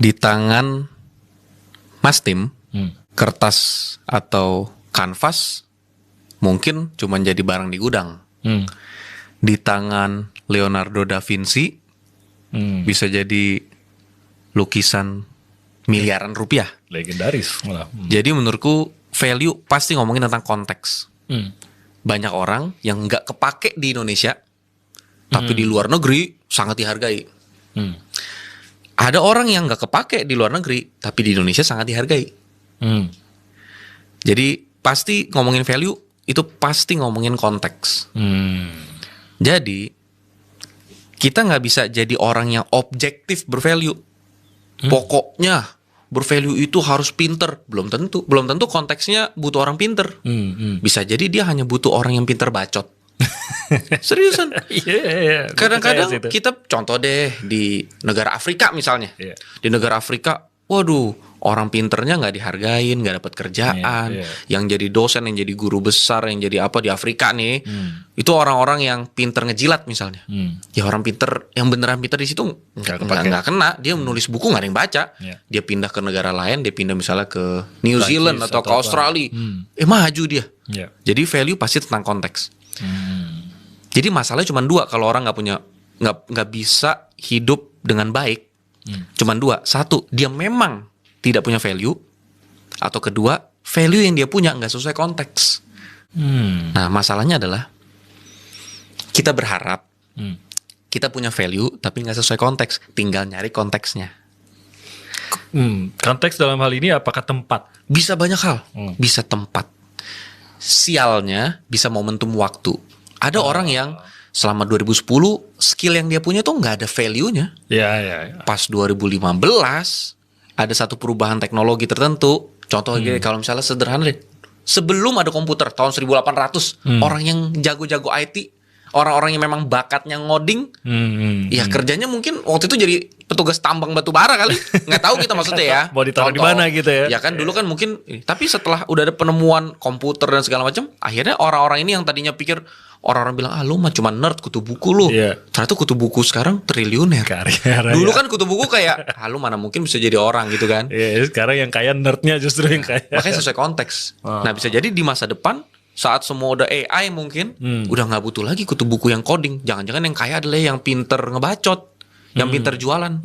Di tangan Mas Tim, kertas atau kanvas mungkin cuma jadi barang di gudang. Di tangan Leonardo da Vinci bisa jadi lukisan miliaran rupiah. Legendaris malah. Jadi menurutku value pasti ngomongin tentang konteks. Banyak orang yang nggak kepake di Indonesia, tapi di luar negeri sangat dihargai. Ada orang yang nggak kepake di luar negeri, tapi di Indonesia sangat dihargai. Jadi pasti ngomongin value itu pasti ngomongin konteks. Jadi kita nggak bisa jadi orang yang objektif bervalue. Pokoknya bervalue itu harus pinter. Belum tentu konteksnya butuh orang pinter. Bisa jadi dia hanya butuh orang yang pinter bacot. Seriusan. Kadang-kadang kita contoh deh di negara Afrika misalnya. Di negara Afrika, waduh, orang pinternya nggak dihargain, nggak dapat kerjaan. Yang jadi dosen, yang jadi guru besar, yang jadi apa di Afrika nih, itu orang-orang yang pinter ngejilat misalnya. Ya orang pinter, yang beneran pinter di situ nggak kena. Dia menulis buku nggak ada yang baca. Dia pindah ke negara lain, dia pindah misalnya ke New Zealand atau ke Australia, maju dia. Jadi value pasti tentang konteks. Jadi masalahnya cuma dua kalau orang nggak bisa hidup dengan baik. Cuma dua. Satu, dia memang tidak punya value, atau kedua, value yang dia punya nggak sesuai konteks. Nah, masalahnya adalah kita berharap kita punya value tapi nggak sesuai konteks. Tinggal nyari konteksnya. Konteks dalam hal ini apakah tempat? Bisa banyak hal. Bisa tempat. Sialnya bisa momentum waktu. Ada orang yang selama 2010 skill yang dia punya tuh nggak ada value-nya. Pas 2015 ada satu perubahan teknologi tertentu. Contoh kalau misalnya sederhana deh. Sebelum ada komputer tahun 1800, orang yang jago-jago IT, orang-orang yang memang bakatnya ngoding, ya kerjanya mungkin waktu itu jadi petugas tambang batu bara kali. Nggak tahu kita maksudnya ya. Mau ditaruh di mana gitu ya. Ya kan dulu kan mungkin, tapi setelah udah ada penemuan komputer dan segala macam, akhirnya orang-orang ini yang tadinya pikir, orang-orang bilang, lu mah cuma nerd kutu buku lu. Ternyata kutu buku sekarang triliuner. Dulu kan kutu buku kayak, lu mana mungkin bisa jadi orang gitu kan. Sekarang yang kaya nerdnya justru yang kaya. Makanya sesuai konteks. Nah bisa jadi di masa depan, saat semua udah AI mungkin, udah nggak butuh lagi kutu buku yang coding. Jangan-jangan yang kaya adalah yang pinter ngebacot, yang pinter jualan.